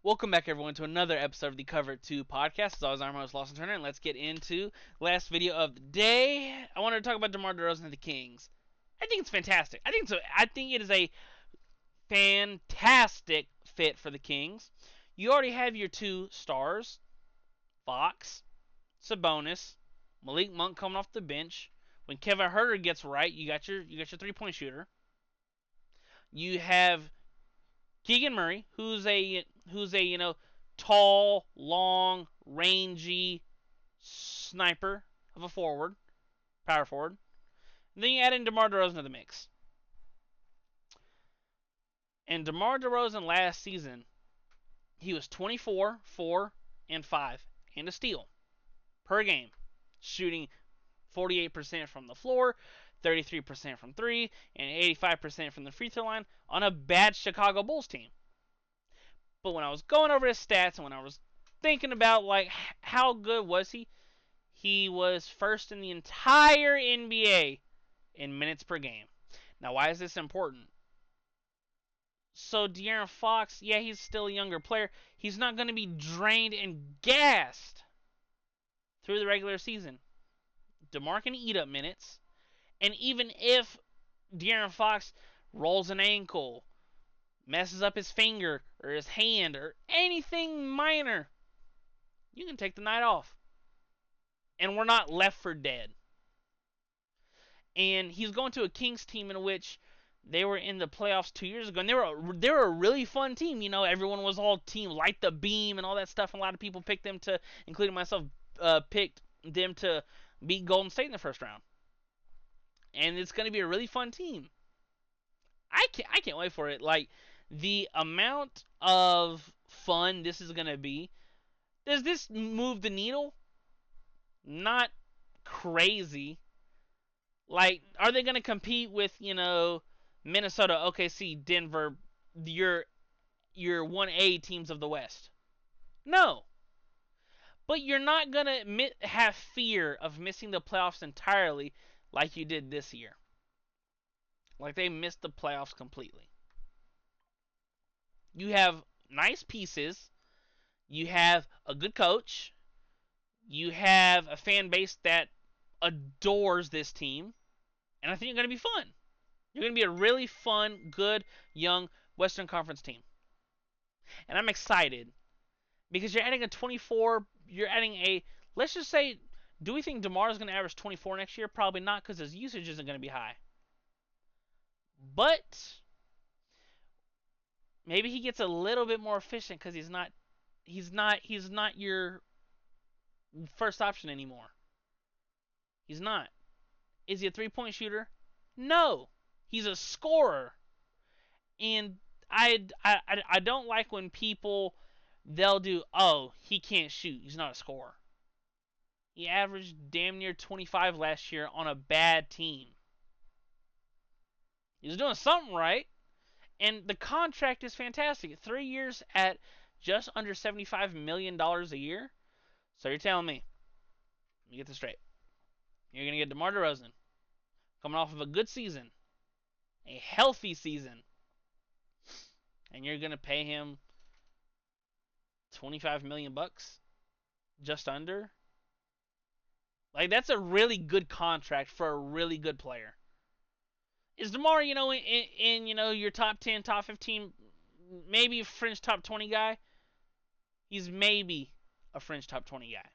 Welcome back, everyone, to another episode of the Cover 2 podcast. As always, I'm your host, Lawson Turner, and let's get into last video of the day. I wanted to talk about DeMar Derozan and the Kings. I think it's fantastic. I think it is a fantastic fit for the Kings. You already have your two stars, Fox, Sabonis, Malik Monk coming off the bench. When Kevin Huerter gets right, you got your 3-point shooter. You have Keegan Murray, who's a tall, long, rangy sniper of a forward, power forward. And then you add in DeMar Derozan to the mix. And DeMar Derozan last season, he was 24, 4, and 5, and a steal per game, shooting 48% from the floor, 33% from 3, and 85% from the free throw line on a bad Chicago Bulls team. But when I was going over his stats and when I was thinking about how good was he was first in the entire NBA in minutes per game. Now, why is this important? So De'Aaron Fox, yeah, he's still a younger player. He's not going to be drained and gassed through the regular season. DeMar can eat up minutes, and even if De'Aaron Fox rolls an ankle, messes up his finger or his hand or anything minor, you can take the night off. And we're not left for dead. And he's going to a Kings team in which they were in the playoffs 2 years ago, and they were a really fun team. You know, everyone was all team light the beam and all that stuff. And a lot of people picked them to, including myself, picked them to beat Golden State in the first round. And it's going to be a really fun team. I can't wait for it. Like, the amount of fun this is going to be. Does this move the needle? Not crazy. Like, are they going to compete with, Minnesota, OKC, Denver, your 1A teams of the West? No. But you're not going to have fear of missing the playoffs entirely like you did this year. Like they missed the playoffs completely. You have nice pieces. You have a good coach. You have a fan base that adores this team. And I think you're going to be fun. You're going to be a really fun, good, young Western Conference team. And I'm excited because you're adding let's just say, do we think DeMar is going to average 24 next year? Probably not, because his usage isn't going to be high. But maybe he gets a little bit more efficient because he's not your first option anymore. He's not. Is he a 3-point shooter? No. He's a scorer. And I don't like when people, they'll do, oh, he can't shoot, he's not a scorer. He averaged damn near 25 last year on a bad team. He was doing something right. And the contract is fantastic. 3 years at just under $75 million a year. So you're telling me, let me get this straight. You're going to get DeMar Derozan coming off of a good season, a healthy season, and you're going to pay him $25 million bucks, just under. Like, that's a really good contract for a really good player. Is DeMar, in your top 10, top 15, maybe a fringe top 20 guy? He's maybe a fringe top 20 guy.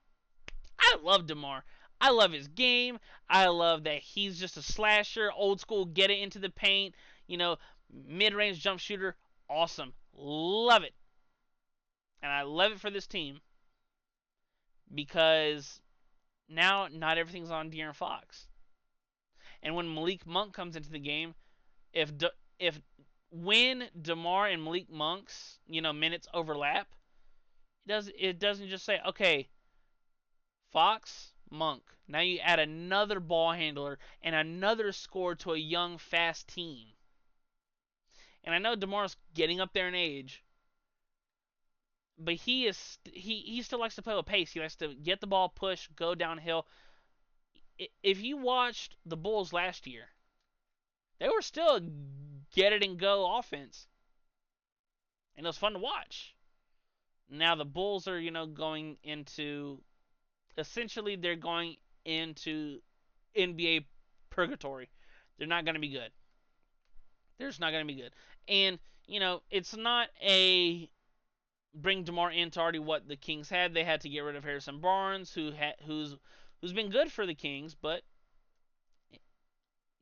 I love DeMar. I love his game. I love that he's just a slasher, old school, get it into the paint, mid-range jump shooter. Awesome. Love it. And I love it for this team because now not everything's on De'Aaron Fox. And when Malik Monk comes into the game, when DeMar and Malik Monk's, minutes overlap, it doesn't just say, okay, Fox, Monk. Now you add another ball handler and another scorer to a young, fast team. And I know DeMar's getting up there in age, but he still likes to play with pace. He likes to get the ball, push, go downhill. If you watched the Bulls last year, they were still a get it and go offense. And it was fun to watch. Now the Bulls are, going into, essentially they're going into NBA purgatory. They're not going to be good. They're just not going to be good. And, it's not a bring DeMar into already what the Kings had. They had to get rid of Harrison Barnes, who's been good for the Kings, but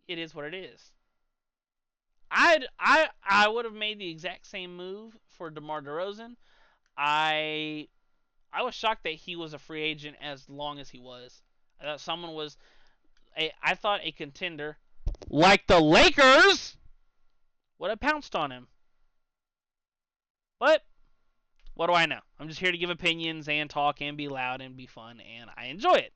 it is what it is. I would have made the exact same move for DeMar Derozan. I I was shocked that he was a free agent as long as he was. I thought someone was I thought a contender like the Lakers would have pounced on him. But what do I know? I'm just here to give opinions and talk and be loud and be fun, and I enjoy it.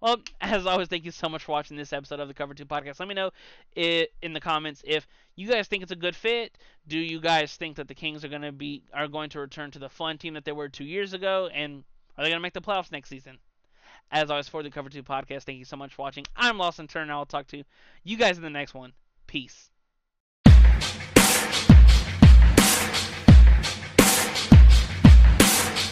Well, as always, thank you so much for watching this episode of the Cover 2 Podcast. Let me know in the comments if you guys think it's a good fit. Do you guys think that the Kings are going to return to the fun team that they were 2 years ago, and are they going to make the playoffs next season? As always, for the Cover 2 Podcast, thank you so much for watching. I'm Lawson Turner. I'll talk to you guys in the next one. Peace.